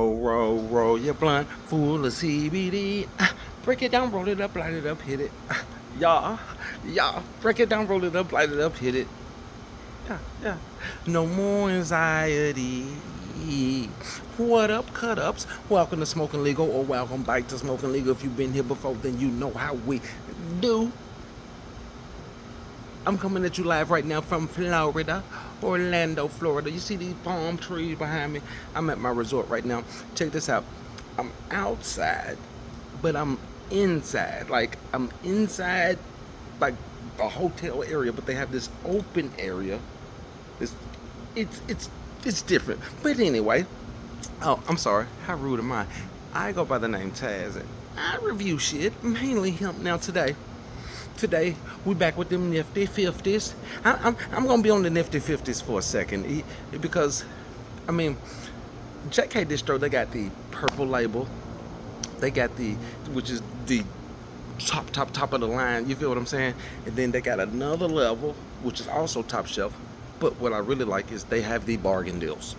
Roll your blunt full of CBD. Break it down, roll it up, light it up, hit it. Yeah. Break it down, roll it up, light it up, hit it. Yeah. No more anxiety. What up, cut ups? Welcome to Smoking Legal, or welcome back to Smoking Legal. If you've been here before, then you know how we do. I'm coming at you live right now from Florida, Orlando, Florida. You see these palm trees behind me? I'm at my resort right now. Check this out. I'm outside, but I'm inside. Like, I'm inside, like, a hotel area, but they have this open area. It's different. But anyway, oh, I'm sorry. How rude am I? I go by the name Taz, and I review shit, mainly hemp. Now Today, we back with them Nifty 50s. I'm gonna be on the Nifty 50s for a second, because, I mean, JK Distro, they got the purple label. They got which is the top of the line. You feel what I'm saying? And then they got another level, which is also top shelf. But what I really like is they have the bargain deals.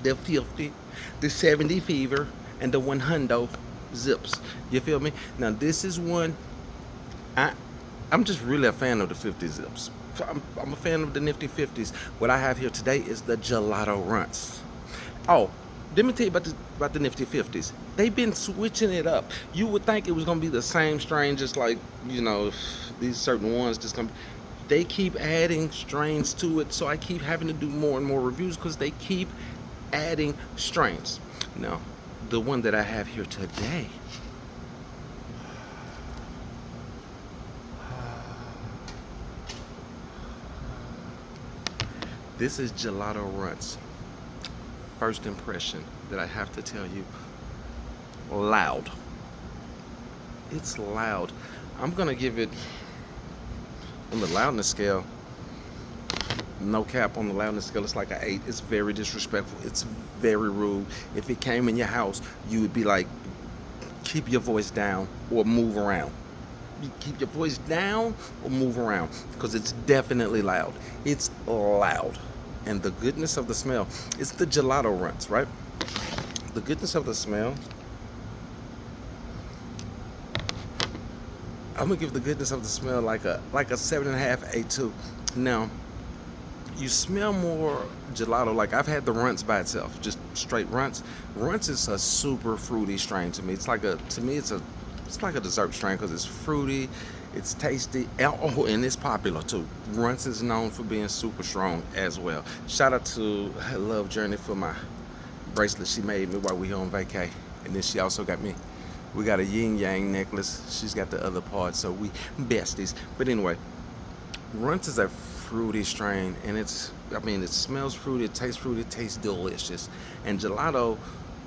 The 50, the 70 fever, and the 100 zips. You feel me? Now this is one. I'm just really a fan of the 50 zips. I'm a fan of the Nifty 50s. What I have here today is the Gelato Runtz. Oh, let me tell you about the Nifty 50s. They've been switching it up. You would think it was gonna be the same strain, just like, you know, these certain ones just come. They keep adding strains to it, so I keep having to do more and more reviews because they keep adding strains. Now, the one that I have here today, this is Gelato Runtz. First impression that I have to tell you, loud. It's loud. I'm gonna give it, on the loudness scale, no cap, on the loudness scale, it's like an 8. It's very disrespectful. It's very rude. If it came in your house, you would be like, keep your voice down or move around. Keep your voice down or move around, because it's definitely loud. It's loud. And the goodness of the smell, it's the Gelato Runtz, right? The goodness of the smell, I'm gonna give the goodness of the smell like a 7.5, 8.2. Now, you smell more gelato. Like, I've had the Runtz by itself, just straight Runtz. Runtz is a super fruity strain to me. It's like it's like a dessert strain because it's fruity, it's tasty, oh, and it's popular too. Runtz is known for being super strong as well. Shout out to Love Journey for my bracelet she made me while we were on vacay. And then she also got me, we got a yin yang necklace. She's got the other part, so we besties. But anyway, Runtz is a fruity strain, and it smells fruity, it tastes delicious. And gelato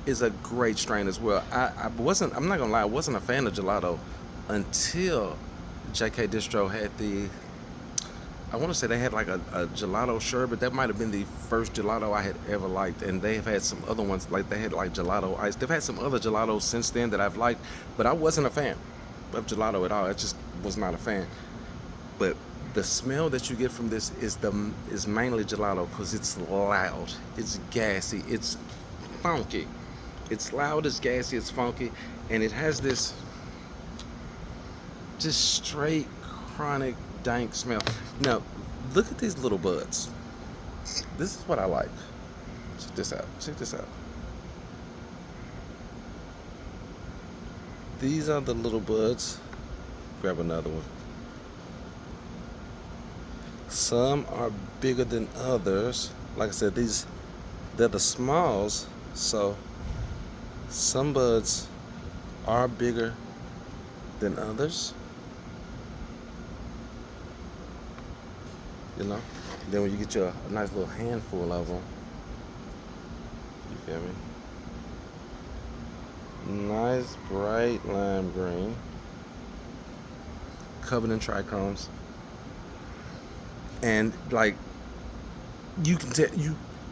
is a great strain as well. I'm not gonna lie, I wasn't a fan of gelato until JK Distro had I want to say they had like a gelato sherbet. That might have been the first gelato I had ever liked, and they've had some other ones, like they had like gelato ice. They've had some other gelatos since then that I've liked, but I wasn't a fan of gelato at all. I just was not a fan. But the smell that you get from this is mainly gelato, because it's loud, it's gassy, it's funky. It's loud, it's gassy, it's funky, and it has this just straight chronic dank smell. Now, look at these little buds. This is what I like. Check this out. These are the little buds. Grab another one. Some are bigger than others. Like I said, they're the smalls, so some buds are bigger than others, you know. Then when you get a nice little handful of them, you feel me? Nice bright lime green, covered in trichomes, and like, you can tell,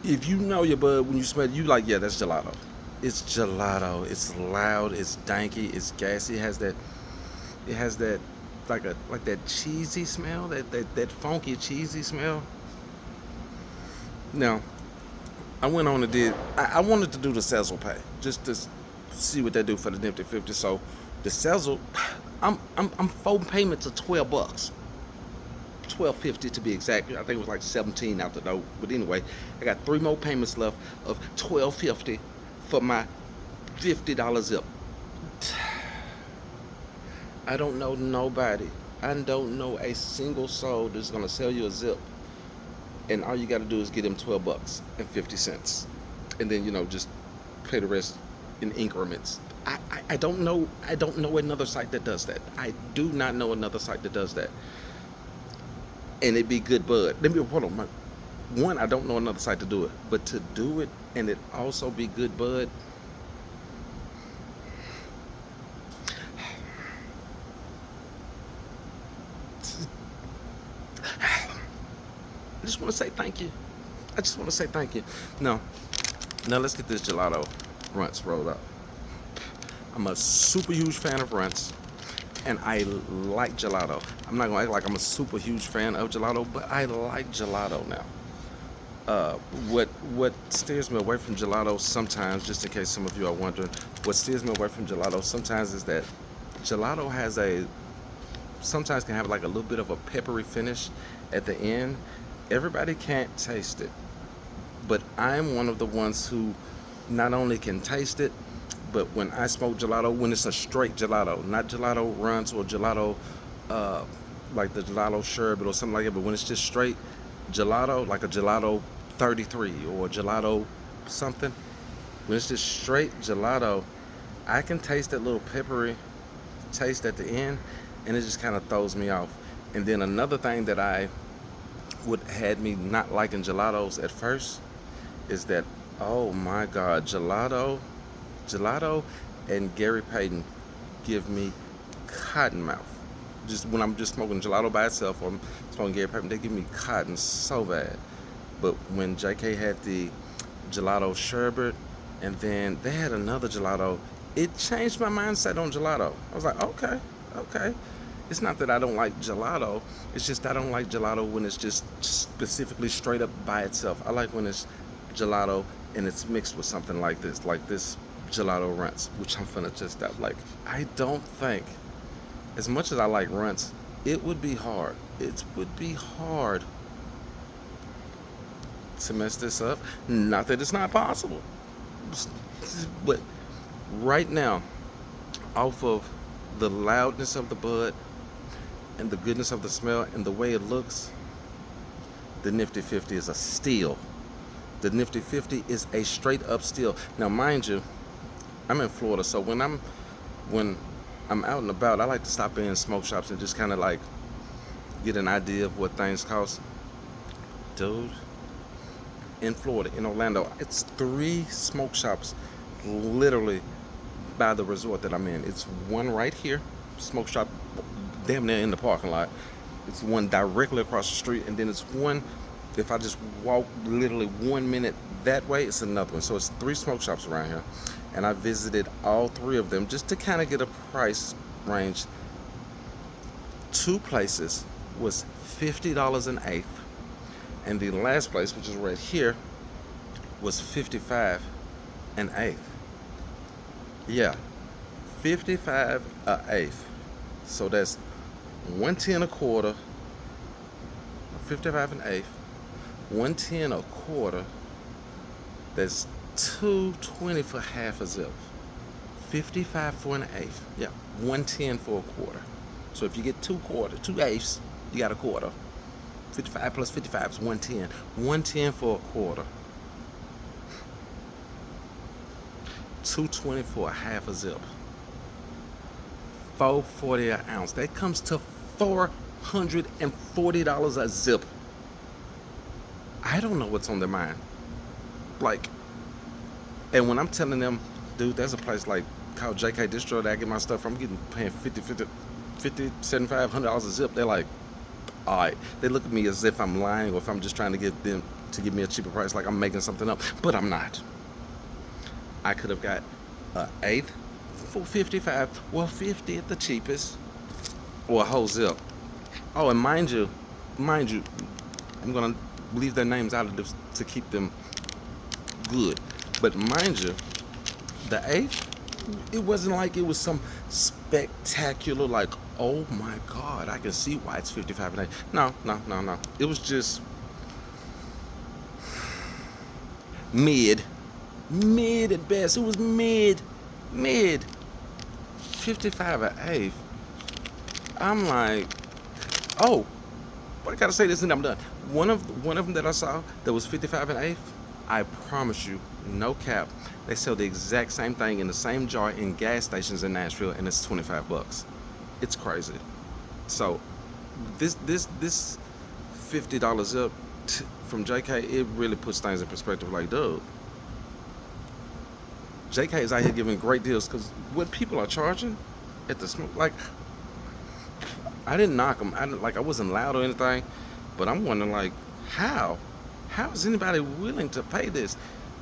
if you know your bud, when you smell it, you like, yeah, that's gelato. It's gelato. It's loud. It's danky. It's gassy. It has that like that cheesy smell, that funky cheesy smell. Now, I went on and did. I wanted to do the Sezzle pay just to see what they do for the Nifty 50. So the Sezzle, I'm 4 payments of $12, $12.50 to be exact. I think it was like 17 out the door. But anyway, I got 3 more payments left of $12.50 for my $50 zip. I don't know nobody. I don't know a single soul that's gonna sell you a zip, and all you got to do is get them $12.50, and then just pay the rest in increments. I don't know. I don't know another site that does that. I do not know another site that does that, and it'd be good bud. Let me hold on. One, I don't know another site to do it, but to do it and it also be good bud. I just want to say thank you. I just want to say thank you. Now let's get this Gelato Runtz rolled up. I'm a super huge fan of Runtz, and I like gelato. I'm not gonna act like I'm a super huge fan of gelato, but I like gelato now. What steers me away from gelato sometimes, just in case some of you are wondering, what steers me away from gelato sometimes is that gelato has sometimes can have like a little bit of a peppery finish at the end. Everybody can't taste it, but I'm one of the ones who not only can taste it, but when I smoke gelato, when it's a straight gelato, not Gelato Runtz or gelato like the Gelato sherbet or something like that, but when it's just straight gelato, like a Gelato 33 or gelato something, when it's just straight gelato, I can taste that little peppery taste at the end, and it just kind of throws me off. And then another thing that would had me not liking gelatos at first is that, oh my God, gelato and Gary Payton give me cotton mouth. Just when I'm just smoking gelato by itself or I'm smoking Gary Payton, they give me cotton so bad. But when JK had the gelato sherbet, and then they had another gelato, it changed my mindset on gelato. I was like, okay. It's not that I don't like gelato, it's just I don't like gelato when it's just specifically straight up by itself. I like when it's gelato and it's mixed with something like this Gelato Runtz, which I'm finna just out. Like, I don't think, as much as I like Runtz, it would be hard to mess this up. Not that it's not possible, but right now, off of the loudness of the bud and the goodness of the smell and the way it looks, the Nifty 50 is a steal. The Nifty 50 is a straight up steal. Now, mind you, I'm in Florida, so when I'm out and about, I like to stop in smoke shops and just kind of like get an idea of what things cost. Dude, in Florida, in Orlando, it's 3 smoke shops literally by the resort that I'm in. It's one right here, smoke shop damn near in the parking lot. It's one directly across the street, and then it's one, if I just walk literally 1 minute that way, it's another one. So it's 3 smoke shops around here, and I visited all 3 of them just to kind of get a price range. 2 places was $50 an eighth, and the last place, which is right here, was $55 an eighth. Yeah, $55 an eighth. So that's $1.10 a quarter, 55 an eighth, $1.10 a quarter. That's $2.20 for half a zip. 55 for an eighth. Yeah, $1.10 for a quarter. So if you get 2 eighths, you got a quarter. 55 plus 55 is $1.10. $1.10 for a quarter. $2.20 for a half a zip. $4.40 an ounce. That comes to $440 a zip. I don't know what's on their mind. Like, and when I'm telling them, dude, there's a place like called JK Distro that I get my stuff from, I'm paying $50, $75, $100 a zip. They're like, all right. They look at me as if I'm lying or if I'm just trying to get them to give me a cheaper price, like I'm making something up. But I'm not. I could have got an eighth for $55, well, $50 at the cheapest, or a whole zip. Oh, and mind you, I'm gonna leave their names out of this to keep them good. But mind you, the eighth, it wasn't like it was some spectacular, like, oh my God, I can see why it's 55 and 8. No, no, no, no. It was just mid. Mid at best. It was mid. Mid. 55 and 8. I'm like, oh, but I gotta say this and I'm done. One of them that I saw that was 55 and 8, I promise you, no cap, they sell the exact same thing in the same jar in gas stations in Nashville, and it's 25 bucks. It's crazy. So this $50 up from JK, it really puts things in perspective. Like, dude, JK is out here giving great deals, because what people are charging at the smoke, like, I didn't knock them. I wasn't loud or anything, but I'm wondering, like, how is anybody willing to pay this?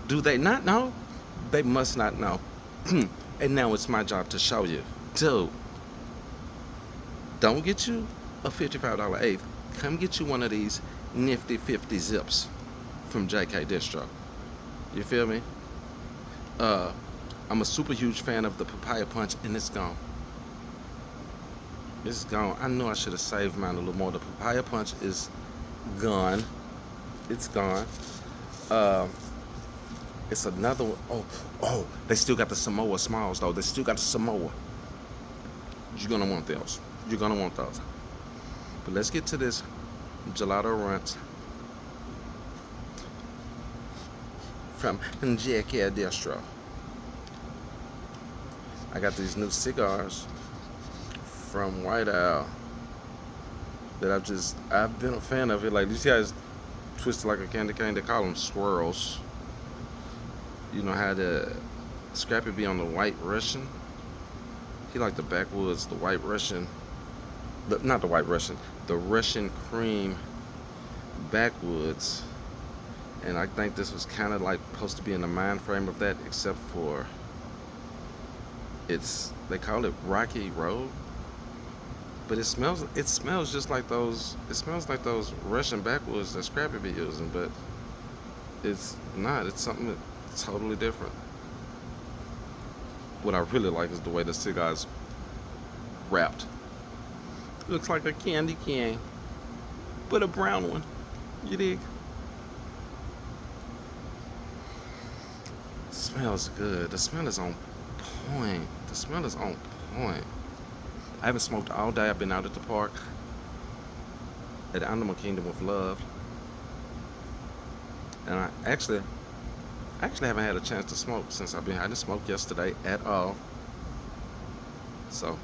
Do they not know? They must not know. And now it's my job to show you, dude. Don't get you a $55 eighth. Come get you one of these Nifty 50 zips from JK Distro. You feel me? I'm a super huge fan of the papaya punch, and it's gone. It's gone. I know I should have saved mine a little more. The papaya punch is gone. It's gone. It's another one. Oh, they still got the Samoa Smalls, though. They still got the Samoa. You're gonna want those. You're gonna want those. But let's get to this Gelato Runtz from JK Distro. I got these new cigars from White Owl that I've been a fan of it. Like, these guys twisted like a candy cane. They call them swirls. You know how the Scrappy be on the White Russian? He like the backwoods, the White Russian. Not the White Russian, the Russian cream backwoods. And I think this was kind of like supposed to be in the mind frame of that, except for they call it Rocky Road. But it smells just like those. It smells like those Russian backwoods that Scrappy be using, but it's not. It's something that's totally different. What I really like is the way the cigar's wrapped. It looks like a candy cane, but a brown one. You dig? It smells good. The smell is on point. The smell is on point. I haven't smoked all day. I've been out at the park at Animal Kingdom with Love, and I actually haven't had a chance to smoke since I didn't smoke yesterday at all. So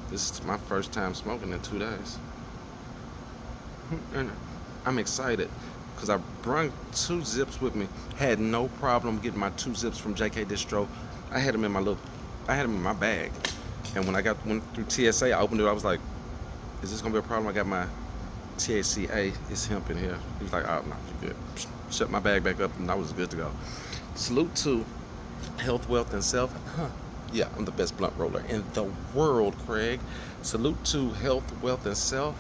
this is my first time smoking in 2 days, and I'm excited because I brought 2 zips with me. Had no problem getting my 2 zips from JK Distro. I had them in my bag. And when I went through TSA, I opened it. I was like, "Is this gonna be a problem?" I got my THCA. It's hemp in here. He was like, "Oh no, you're good." Shut my bag back up, and I was good to go. Salute to Health, Wealth, and Self. Yeah, I'm the best blunt roller in the world, Craig. Salute to Health, Wealth, and Self.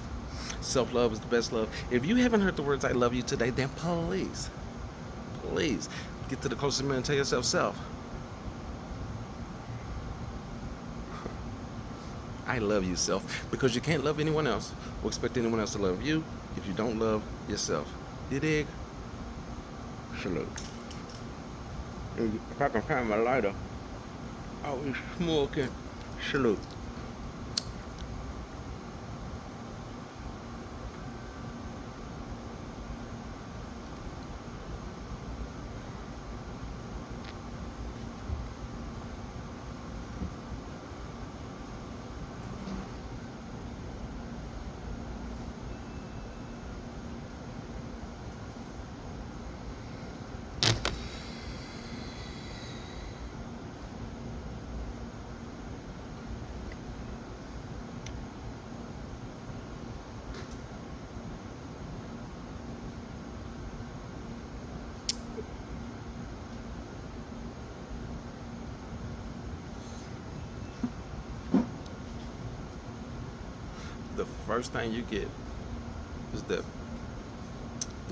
Self-love is the best love. If you haven't heard the words "I love you" today, then please get to the closest man and tell yourself self. I love you, self, because you can't love anyone else or expect anyone else to love you if you don't love yourself. You dig? Salute. If I can find my lighter, I was smoking. Salute. The first thing you get is the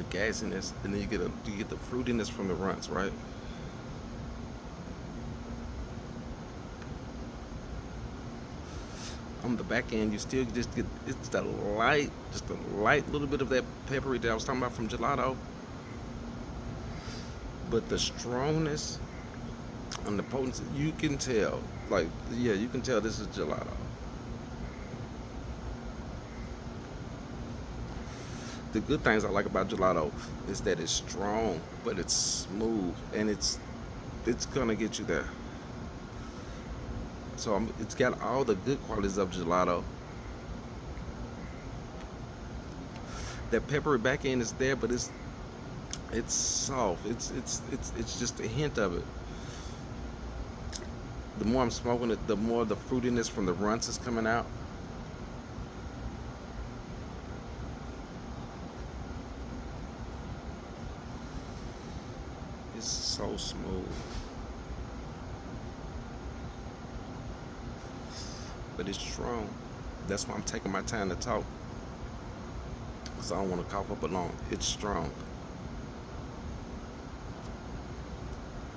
gasiness, and then you get the fruitiness from the runts, right? on the back end, you still just get just a light little bit of that peppery that I was talking about from gelato. But the strongness and the potency, you can tell. Like, yeah, you can tell this is gelato. The good things I like about gelato is that it's strong, but it's smooth, and it's gonna get you there. So it's got all the good qualities of gelato. That peppery back end is there, but it's soft. It's just a hint of it. The more I'm smoking it, the more the fruitiness from the runts is coming out. It's so smooth. But it's strong. That's why I'm taking my time to talk, because I don't want to cough up along. It's strong.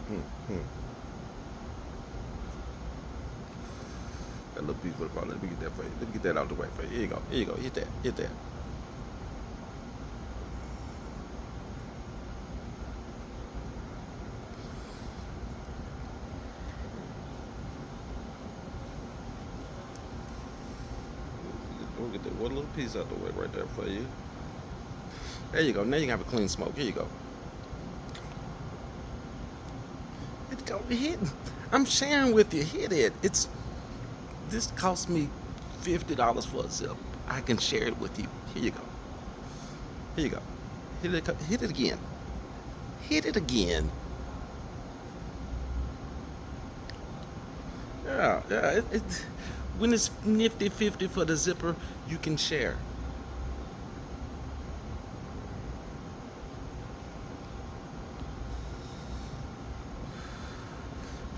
Hmm. That little piece of the ball. Let me get that for you. Let me get that out the way for you. Here you go. Here you go. Hit that. Hit that. We'll get that one little piece out the way right there for you. There you go. Now you can have a clean smoke. Here you go. Go hit. I'm sharing with you. Hit it. This cost me $50 for a zip. I can share it with you. Here you go. Here you go. Hit it. Hit it again. Hit it again. Yeah, yeah. When it's nifty 50 for the zipper, you can share.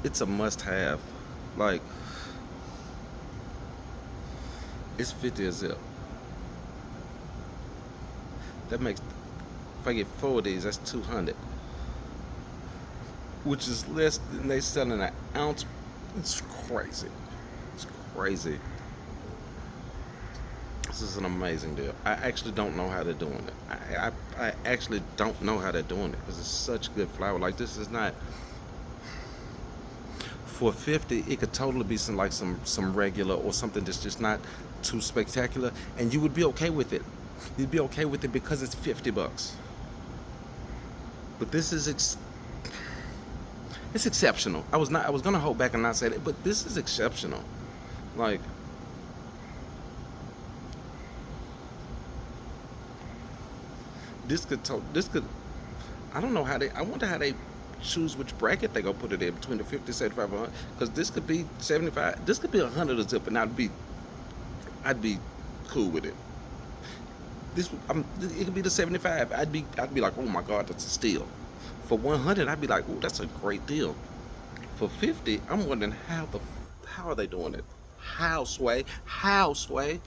It's a must-have. Like, it's 50 a zip. That makes, if I get 4 of these, that's 200, which is less than they selling an ounce. It's crazy. It's crazy. This is an amazing deal. I actually don't know how they're doing it. I actually don't know how they're doing it, because it's such good flour. Like, this is not. For 50, it could totally be some regular or something that's just not too spectacular, and you would be okay with it. You'd be okay with it because it's $50. But this is it's exceptional. I was gonna hold back and not say that, but this is exceptional. Like, this could. I don't know how they. I wonder how they choose which bracket they gonna put it in between the 50, 75, 100. Because this could be 75. This could be 100 a zip, and I'd be cool with it. It could be the 75. I'd be like, oh my God, that's a steal. For 100, I'd be like, oh, that's a great deal. For 50, I'm wondering how are they doing it? How, Sway? How, Sway?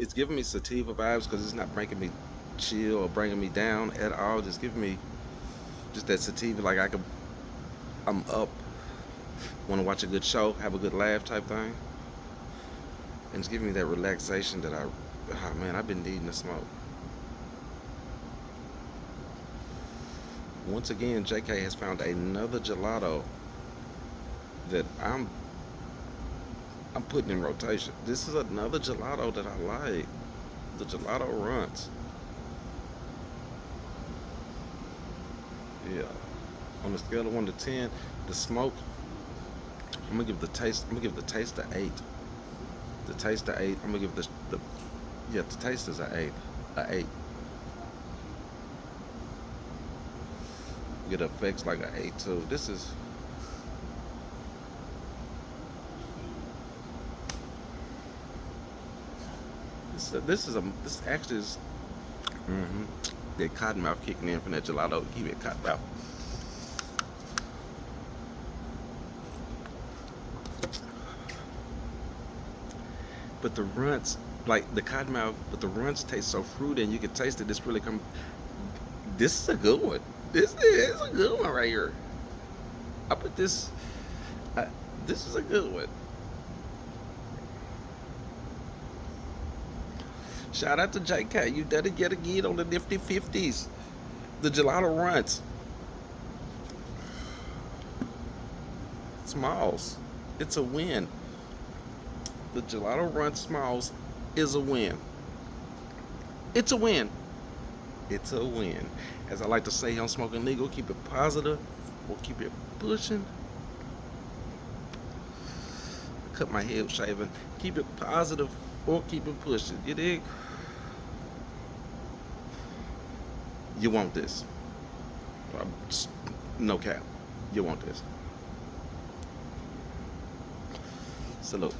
It's giving me sativa vibes, because it's not making me chill or bringing me down at all. Just giving me just that sativa, like I'm up, want to watch a good show, have a good laugh type thing. And it's giving me that relaxation that oh man, I've been needing to smoke. Once again, JK has found another gelato that I'm putting in rotation. This is another gelato that I like. The Gelato Runtz. Yeah. On a scale of 1 to 10, the smoke, I'm gonna give the taste the 8. The taste a 8. I'm gonna give the taste is a 8. A 8. Get effects like a 8 too. This actually is that cottonmouth kicking in from that gelato. Keep it cottonmouth. But the runts, like the cottonmouth, but the runts taste so fruity, and you can taste it. This really come. This is a good one. This is a good one right here. I put this. This is a good one. Shout out to JK. You done it yet again on the Nifty 50s. The Gelato Runtz. Smalls. It's a win. The Gelato Runtz Smalls is a win. It's a win. It's a win. As I like to say on Smoking Legal, keep it positive or keep it pushing. Cut my head shaving. Keep it positive or keep it pushing. You dig? You want this. No cap. You want this. Salute.